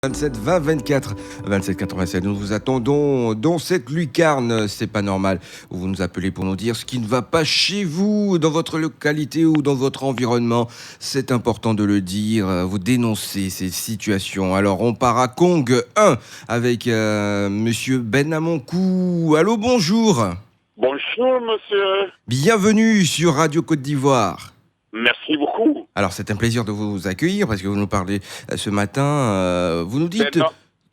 27 20 24 27 87. Nous vous attendons dans cette lucarne. C'est pas normal. Vous nous appelez pour nous dire ce qui ne va pas chez vous, dans votre localité ou dans votre environnement. C'est important de le dire. Vous dénoncez ces situations. Alors on part à Kong 1 avec Monsieur Ben Amonkou. Allô, bonjour. Bonjour, monsieur. Bienvenue sur Radio Côte d'Ivoire. Merci beaucoup. Alors, c'est un plaisir de vous accueillir parce que vous nous parlez ce matin. Vous nous dites.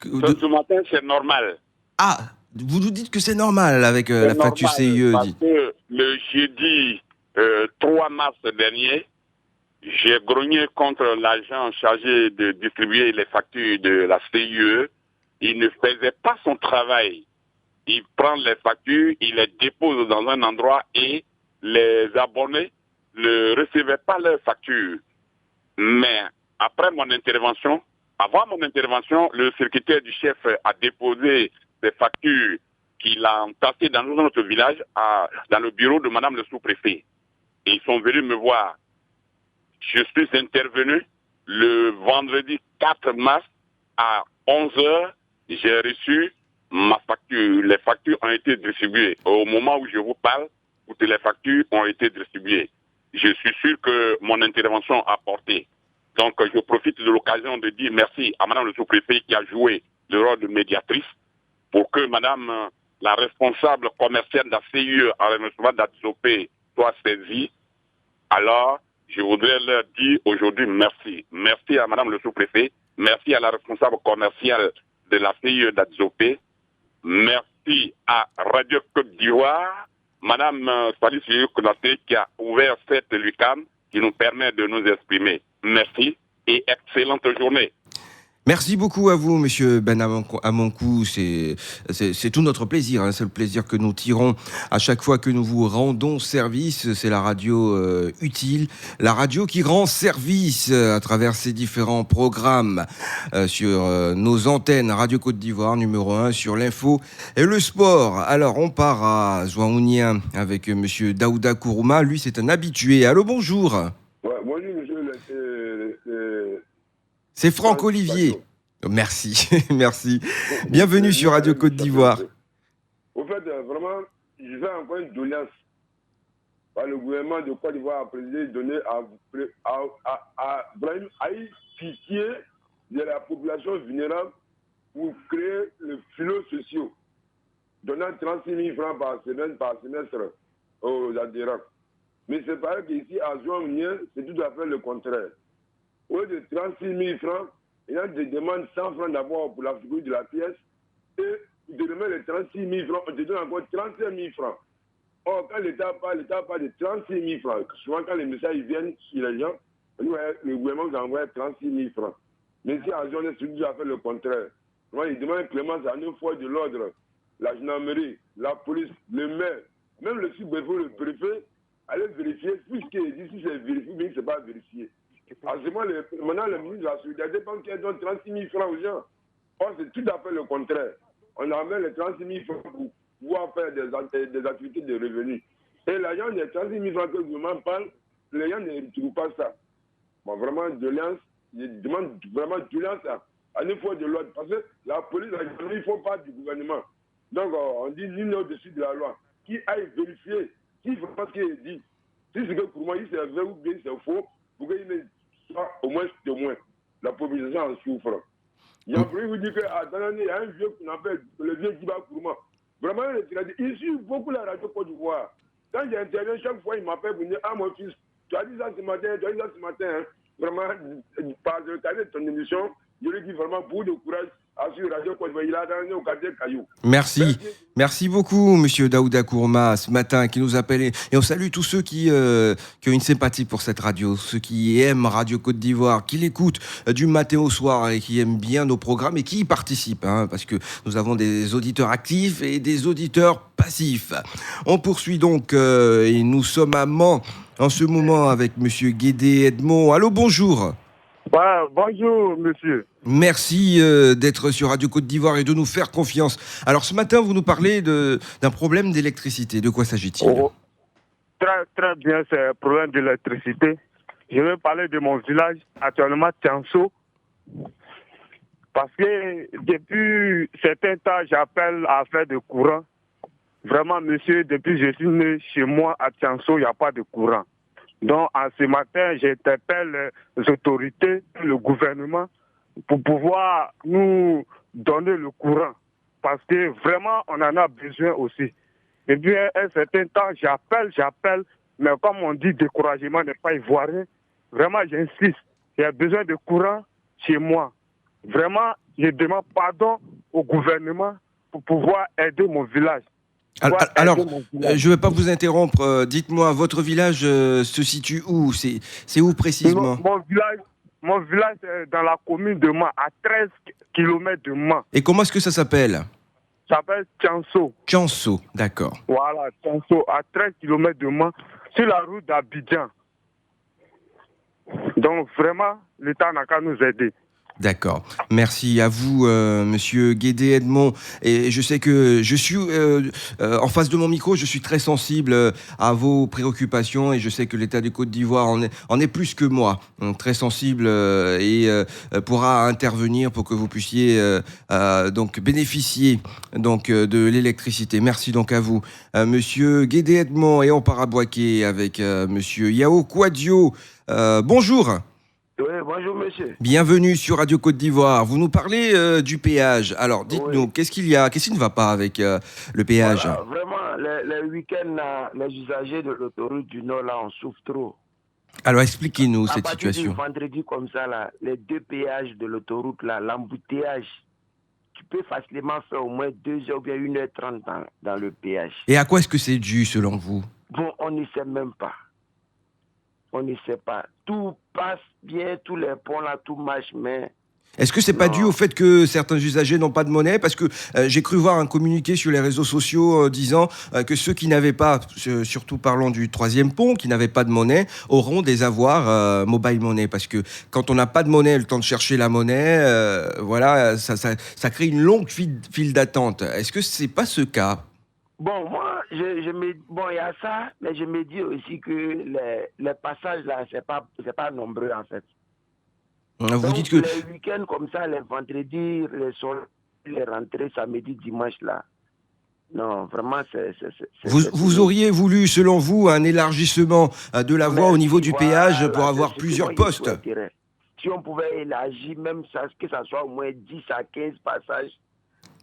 Ce matin, c'est normal. Ah, vous nous dites que c'est normal avec la facture CIE. Parce que le jeudi 3 mars dernier, j'ai grogné contre l'agent chargé de distribuer les factures de la CIE. Il ne faisait pas son travail. Il prend les factures, il les dépose dans un endroit et les abonnés ne recevaient pas leurs factures. Mais après mon intervention, avant mon intervention, le secrétaire du chef a déposé des factures qu'il a entassées dans notre village, dans le bureau de madame le sous-préfet. Et ils sont venus me voir. Je suis intervenu le vendredi 4 mars à 11h. J'ai reçu ma facture. Les factures ont été distribuées. Au moment où je vous parle, toutes les factures ont été distribuées. Je suis sûr que mon intervention a porté. Donc, je profite de l'occasion de dire merci à madame le sous-préfet qui a joué le rôle de médiatrice pour que madame la responsable commerciale de la CIE en remerciement d'Adzopé soit saisie. Alors, je voudrais leur dire aujourd'hui merci. Merci à madame le sous-préfet. Merci à la responsable commerciale de la CIE d'Adzopé. Merci à Radio Côte d'Ivoire. Madame Salis Konaté qui a ouvert cette lucarne qui nous permet de nous exprimer. Merci et excellente journée. Merci beaucoup à vous, Monsieur Ben Amonkou. C'est tout notre plaisir. C'est le plaisir que nous tirons à chaque fois que nous vous rendons service. C'est la radio utile, la radio qui rend service à travers ses différents programmes sur nos antennes. Radio Côte d'Ivoire, numéro 1, sur l'info et le sport. Alors, on part à Zouaounien avec Monsieur Daouda Kourouma. Lui, c'est un habitué. Allô, bonjour. Ouais, bonjour, monsieur. C'est Franck Olivier. Merci, merci. Bienvenue sur Radio Côte d'Ivoire. Au fait, vraiment, je fais encore une doléance par le gouvernement de Côte d'Ivoire à présider, donner à Brahim Aïe pitié de la population vulnérable pour créer le filot social, donnant 36 000 francs par semaine, par semestre aux adhérents. Mais c'est pareil qu'ici, à Zouaounien, c'est tout à fait le contraire. Au lieu de 36 000 francs, il y a des demandes 100 francs d'abord pour la figure de la pièce, et de remettre les 36 000 francs, on te donne encore 35 000 francs. Or, quand l'État parle de 36 000 francs. Souvent, quand les messages viennent sur les gens, le gouvernement vous envoie 36 000 francs. Mais si à Zone, c'est tout à fait le contraire. Il demande clémence à nos forces de l'ordre, la gendarmerie, la police, le maire, même le sous-préfet, le préfet, allez vérifier, puisque d'ici c'est vérifié, mais ce n'est pas vérifié. Maintenant, le ministre de la Solidarité pense qu'il donne 36 000 francs aux gens. Or, c'est tout à fait le contraire. On amène les 36 000 francs pour pouvoir faire des activités de revenus. Et l'argent des 36 000 francs que le gouvernement parle, les gens ne retrouvent pas ça. Bon, vraiment, je demande vraiment violence à une fois de l'ordre. Parce que la police, il ne faut pas du gouvernement. Donc, on dit l'une au-dessus de la loi. Qui aille vérifier, qui ne fait pas ce qu'il dit. Si c'est que pour moi, il c'est vrai ou bien c'est faux, pour qu'il ait au moins, la population en souffre. Il y a un bruit vous dit qu'à Danane, il y a un vieux qu'on appelle le vieux Djiba Kourouma. Vraiment, il suit beaucoup la radio Côte d'Ivoire. Quand j'interviens, chaque fois, il m'appelle pour dire, ah mon fils, tu as dit ça ce matin, hein. Vraiment, par le cadre de ton émission, je lui dis vraiment beaucoup de courage à sur Radio Côte d'Ivoire. Il a donné au quartier Caillou. Merci beaucoup, Monsieur Daouda Kourouma, ce matin, qui nous appelle. Et on salue tous ceux qui ont une sympathie pour cette radio, ceux qui aiment Radio Côte d'Ivoire, qui l'écoutent du matin au soir et qui aiment bien nos programmes et qui y participent, parce que nous avons des auditeurs actifs et des auditeurs passifs. On poursuit donc et nous sommes à Mans en ce moment avec Monsieur Guédé Edmond. Allô, bonjour. Bonjour, monsieur. Merci d'être sur Radio Côte d'Ivoire et de nous faire confiance. Alors, ce matin, vous nous parlez d'un problème d'électricité. De quoi s'agit-il ? Très bien, c'est un problème d'électricité. Je vais parler de mon village, actuellement Tianso. Parce que depuis certains temps, j'appelle à faire de courant. Vraiment, monsieur, depuis que je suis né chez moi à Tianso, il n'y a pas de courant. Donc, en ce matin, j'interpelle les autorités, le gouvernement, pour pouvoir nous donner le courant. Parce que vraiment, on en a besoin aussi. Et puis, un certain temps, j'appelle, mais comme on dit, découragement n'est pas ivoirien. Vraiment, j'insiste. J'ai besoin de courant chez moi. Vraiment, je demande pardon au gouvernement pour pouvoir aider mon village. Alors, je ne vais pas vous interrompre. Dites-moi, votre village se situe où? C'est où précisément? Mon village est dans la commune de Mans, à 13 km de Mans. Et comment est-ce que ça s'appelle? Ça s'appelle Tianso. Tianso, d'accord. Voilà, Tianso, à 13 km de Mans, sur la route d'Abidjan. Donc vraiment, l'État n'a qu'à nous aider. D'accord. Merci à vous, monsieur Guédé Edmond. Et je sais que je suis en face de mon micro, je suis très sensible à vos préoccupations et je sais que l'État de Côte d'Ivoire en est plus que moi, donc très sensible et pourra intervenir pour que vous puissiez donc bénéficier donc de l'électricité. Merci donc à vous, monsieur Guédé Edmond, et on part à Boaké avec monsieur Yao Kouadio. Bonjour. Oui, bonjour monsieur. Bienvenue sur Radio Côte d'Ivoire. Vous nous parlez du péage. Alors, dites-nous, Oui. qu'est-ce qu'il y a? Qu'est-ce qui ne va pas avec le péage? Voilà, vraiment, les week-ends, là, les usagers de l'autoroute du Nord, là, on souffre trop. Alors, expliquez-nous À cette partir situation. du vendredi comme ça, là, les deux péages de l'autoroute, là, l'embouteillage, tu peux facilement faire au moins 2 heures ou bien 1h30 dans le péage. Et à quoi est-ce que c'est dû, selon vous? Bon, on ne sait même pas. On ne sait pas. Tout passe bien, tous les ponts là, tout marche, mais... Est-ce que c'est pas Non. dû au fait que certains usagers n'ont pas de monnaie? Parce que j'ai cru voir un communiqué sur les réseaux sociaux disant que ceux qui n'avaient pas, surtout parlons du troisième pont, qui n'avaient pas de monnaie, auront des avoirs mobile money. Parce que quand on n'a pas de monnaie, le temps de chercher la monnaie, voilà, ça crée une longue file d'attente. Est-ce que c'est pas ce cas? Bon, moi, bon, il y a ça, mais je me dis aussi que les passages là, c'est pas nombreux en fait. Vous Donc, dites que les week-ends comme ça, les vendredis, les soirs, les rentrées, samedi, dimanche là. Non, vraiment, vous auriez voulu, selon vous, un élargissement de la voie au niveau du péage pour voilà, avoir c'est ce que plusieurs moi, je postes. souhaiterais. Si on pouvait élargir, même ça, que ça soit au moins 10 à 15 passages,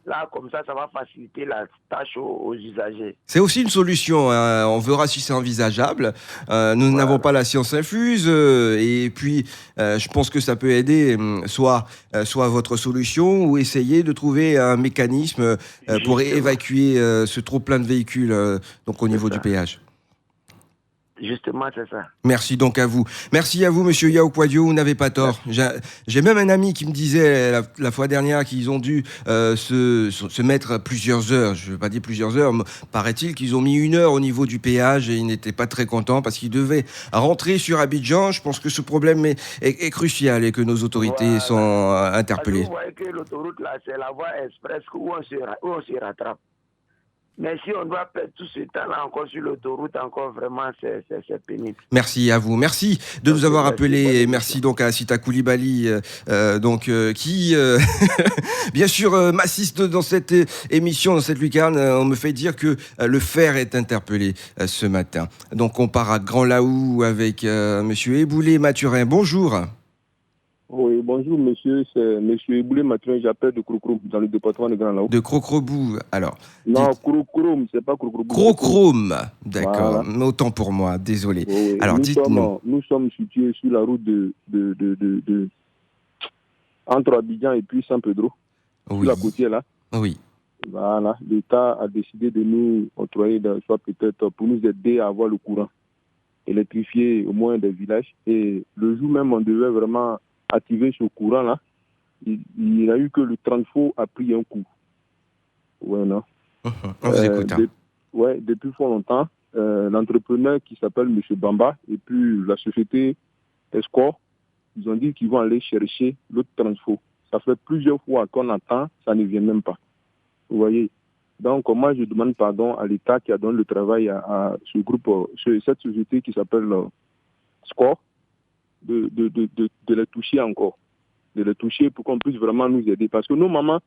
là, comme ça va faciliter la tâche aux usagers. C'est aussi une solution, hein. On verra si c'est envisageable. Nous n'avons pas la science infuse et puis je pense que ça peut aider soit votre solution ou essayer de trouver un mécanisme pour évacuer ce trop plein de véhicules donc au niveau du péage. Justement, c'est ça. Merci donc à vous. Merci à vous, monsieur Yao Kouadio, vous n'avez pas tort. J'ai même un ami qui me disait la fois dernière qu'ils ont dû se mettre plusieurs heures. Je ne veux pas dire plusieurs heures, mais paraît-il qu'ils ont mis 1 heure au niveau du péage et ils n'étaient pas très contents parce qu'ils devaient rentrer sur Abidjan. Je pense que ce problème est crucial et que nos autorités sont interpellées. Vous voyez que l'autoroute, là, c'est la voie express où on se rattrape. Mais si on doit perdre tout ce temps-là encore sur l'autoroute, encore vraiment, c'est pénible. Merci à vous. Merci de nous avoir appelés. Et merci donc à Sita Koulibaly, qui, bien sûr, m'assiste dans cette émission, dans cette lucarne. On me fait dire que le fer est interpellé ce matin. Donc, on part à Grand Laou avec monsieur Eboulé Mathurin. Bonjour. Oui, bonjour monsieur, c'est monsieur Eboulé Mathurin, j'appelle de Krokrom, dans le département de Grand Laou. De Krocrobou, alors. Non, Krokrom, c'est pas Krokrom. Krokrom, d'accord, voilà. Autant pour moi, désolé. Oui, Alors, dites-nous. Nous sommes situés sur la route entre Abidjan et puis San Pedro, sur la côtière là. Oui. Voilà, l'État a décidé de nous octroyer, soit peut-être pour nous aider à avoir le courant, électrifier au moins des villages. Et le jour même, on devait vraiment activer ce courant-là. Il n'y a eu que le transfo a pris un coup. Ouais, non. On vous écoute. Depuis fort longtemps, l'entrepreneur qui s'appelle M. Bamba et puis la société Escort, ils ont dit qu'ils vont aller chercher l'autre transfo. Ça fait plusieurs fois qu'on attend, ça ne vient même pas. Vous voyez. Donc, moi, je demande pardon à l'État qui a donné le travail à ce groupe, cette société qui s'appelle Score, de les toucher encore. de les toucher pour qu'on puisse vraiment nous aider. Parce que nos mamans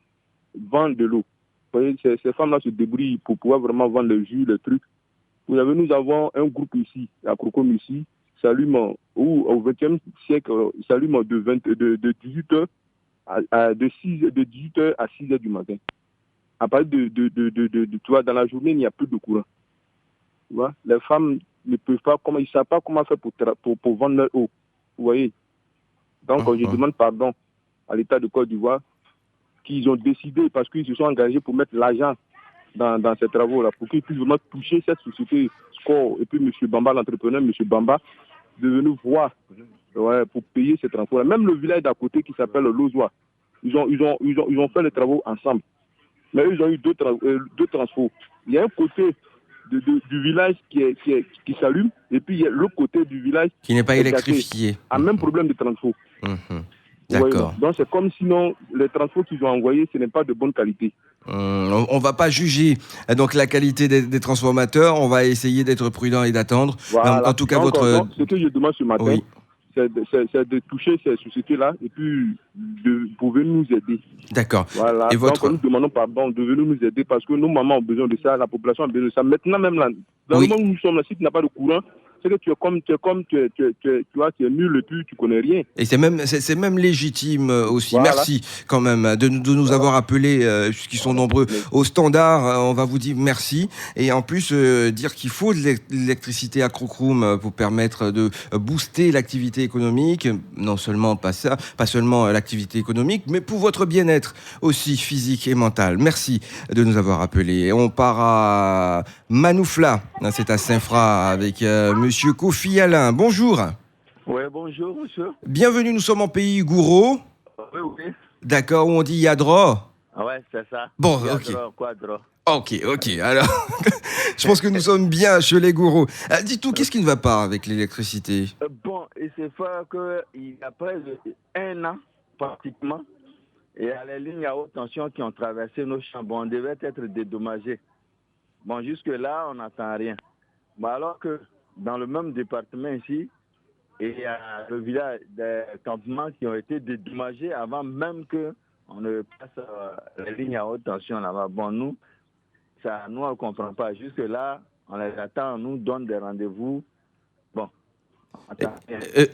vendent de l'eau. Vous voyez, ces femmes-là se débrouillent pour pouvoir vraiment vendre le jus, le truc. Nous avons un groupe ici, à Crocom ici, s'allume au XXe siècle, il s'allume de 18h de 18h à 6h du matin. À partir tu vois, dans la journée, il n'y a plus de courant. Tu vois, les femmes ne peuvent pas, ils ne savent pas comment faire pour vendre leur eau. Vous voyez. Donc, je demande pardon à l'État de Côte d'Ivoire qu'ils ont décidé, parce qu'ils se sont engagés pour mettre l'argent dans ces travaux-là, pour qu'ils puissent vraiment toucher cette société Score. Et puis, M. Bamba, l'entrepreneur, M. Bamba, de venir voir pour payer ces transports. Même le village d'à côté qui s'appelle Lozois, ils ont fait les travaux ensemble. Mais ils ont eu deux transports. Il y a un côté du village qui s'allume, et puis il y a l'autre côté du village qui n'est pas électrifié. A même problème de transport. D'accord. Donc c'est comme sinon les transports qu'ils ont envoyés, ce n'est pas de bonne qualité. On ne va pas juger donc la qualité des transformateurs. On va essayer d'être prudent et d'attendre. Voilà. En tout cas, donc, ce que je demande ce matin, c'est de toucher ces sociétés-là et puis de pouvoir nous aider. D'accord. Voilà. Donc nous demandons pardon de venir nous aider parce que nos mamans ont besoin de ça, la population a besoin de ça. Maintenant même là, dans le moment où nous sommes là, si tu n'as pas de courant, c'est que tu es nul et puis tu connais rien. Et c'est même légitime aussi. Voilà. Merci quand même de nous avoir appelés, puisqu'ils sont nombreux, au standard. On va vous dire merci. Et en plus, dire qu'il faut de l'électricité à Crocroom pour permettre de booster l'activité économique. Non seulement pas seulement l'activité économique, mais pour votre bien-être aussi physique et mental. Merci de nous avoir appelés. On part à Manoufla. C'est à Saint-Fra avec Monsieur Kofi Alain. Bonjour. Oui, bonjour, monsieur. Bienvenue, nous sommes en pays Gouro. Oui, oui. D'accord, où on dit Yadro. Ouais, c'est ça. Bon, Yadro, Quadro. Ok. Alors, je pense que nous sommes bien chez les Gouro. Dis-nous, qu'est-ce qui ne va pas avec l'électricité? Bon, il s'est fait qu'il y a près d'1 an, pratiquement, il y a les lignes à haute tension qui ont traversé nos champs. Bon, on devait être dédommagés. Bon, jusque-là, on n'entend rien. Bon, alors que dans le même département ici, il y a le village des campements qui ont été dédommagés avant même qu'on ne passe les lignes à haute tension là-bas. Bon, nous, on ne comprend pas. Jusque-là, on les attend, on nous donne des rendez-vous. Bon.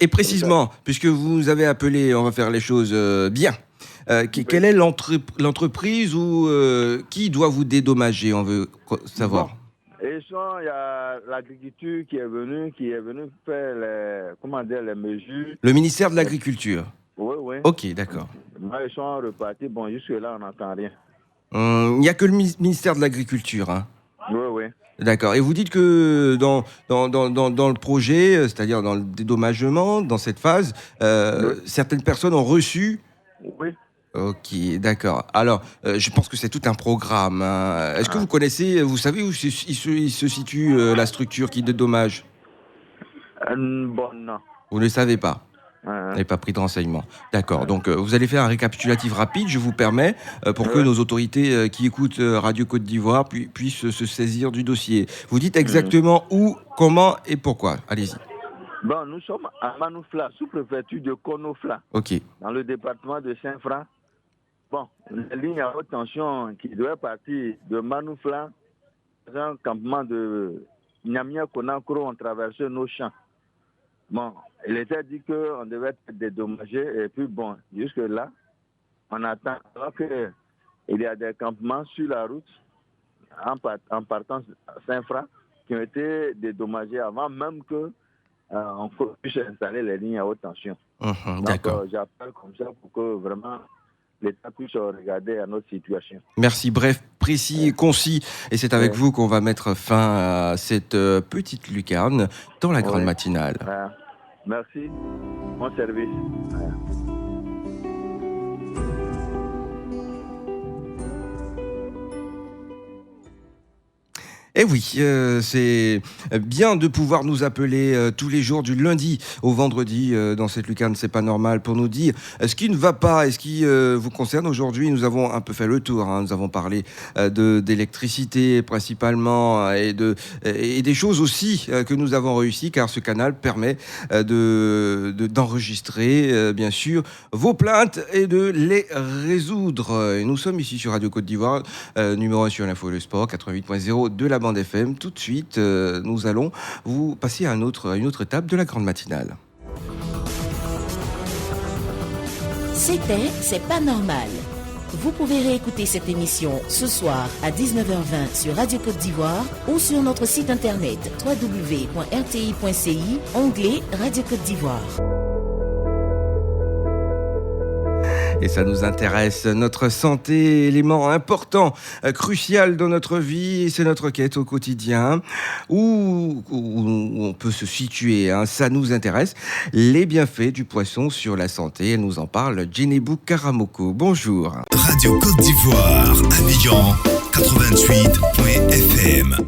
Et précisément, puisque vous avez appelé, on va faire les choses bien. Quelle est l'entreprise ou qui doit vous dédommager? On veut savoir. Bon. Et il y a l'agriculture qui est venue faire les mesures. Le ministère de l'Agriculture. Oui. Ok, d'accord. Ils sont repartis. Bon, jusque-là, on n'entend rien. Il n'y a que le ministère de l'Agriculture. Hein. Oui. D'accord. Et vous dites que dans le projet, c'est-à-dire dans le dédommagement, dans cette phase, certaines personnes ont reçu... Oui. Ok, d'accord. Alors, je pense que c'est tout un programme. Hein. Est-ce que vous connaissez, vous savez où il se situe la structure qui dédommage? Bon, non. Vous ne le savez pas? Vous n'avez pas pris de renseignements. D'accord. Donc, vous allez faire un récapitulatif rapide, je vous permets, pour que nos autorités qui écoutent Radio Côte d'Ivoire puissent se saisir du dossier. Vous dites exactement où, comment et pourquoi. Allez-y. Bon, nous sommes à Manoufla, sous-préfecture de Konofla, dans le département de Saint-Fra. Bon, les lignes à haute tension qui devaient partir de Manoufla, dans un campement de Nyamia-Konakro, ont traversé nos champs. Bon, il était dit qu'on devait être dédommagé, et puis bon, jusque-là, on attend. Alors qu'il y a des campements sur la route, en partant à Saint-Fra, qui ont été dédommagés avant même que on puisse installer les lignes à haute tension. D'accord. J'appelle comme ça pour que vraiment l'État puisse regarder à notre situation. Merci, bref, précis et concis. Et c'est avec vous qu'on va mettre fin à cette petite lucarne dans la grande matinale. Merci. Bon service. Eh oui, c'est bien de pouvoir nous appeler tous les jours du lundi au vendredi dans cette lucarne, c'est pas normal, pour nous dire ce qui ne va pas et ce qui vous concerne. Aujourd'hui, nous avons un peu fait le tour, nous avons parlé d'électricité principalement et des choses aussi que nous avons réussi, car ce canal permet d'enregistrer bien sûr vos plaintes et de les résoudre. Et nous sommes ici sur Radio Côte d'Ivoire, numéro 1 sur l'info et le sport, 88.0 de la bande FM. Tout de suite, nous allons vous passer à une autre étape de la grande matinale. C'est pas normal. Vous pouvez réécouter cette émission ce soir à 19h20 sur Radio Côte d'Ivoire ou sur notre site internet www.rti.ci, onglet Radio Côte d'Ivoire. Et ça nous intéresse, notre santé, élément important, crucial dans notre vie, c'est notre quête au quotidien, où on peut se situer, ça nous intéresse. Les bienfaits du poisson sur la santé, elle nous en parle, Djenebou Karamoko. Bonjour. Radio Côte d'Ivoire, Abidjan, 88.fm.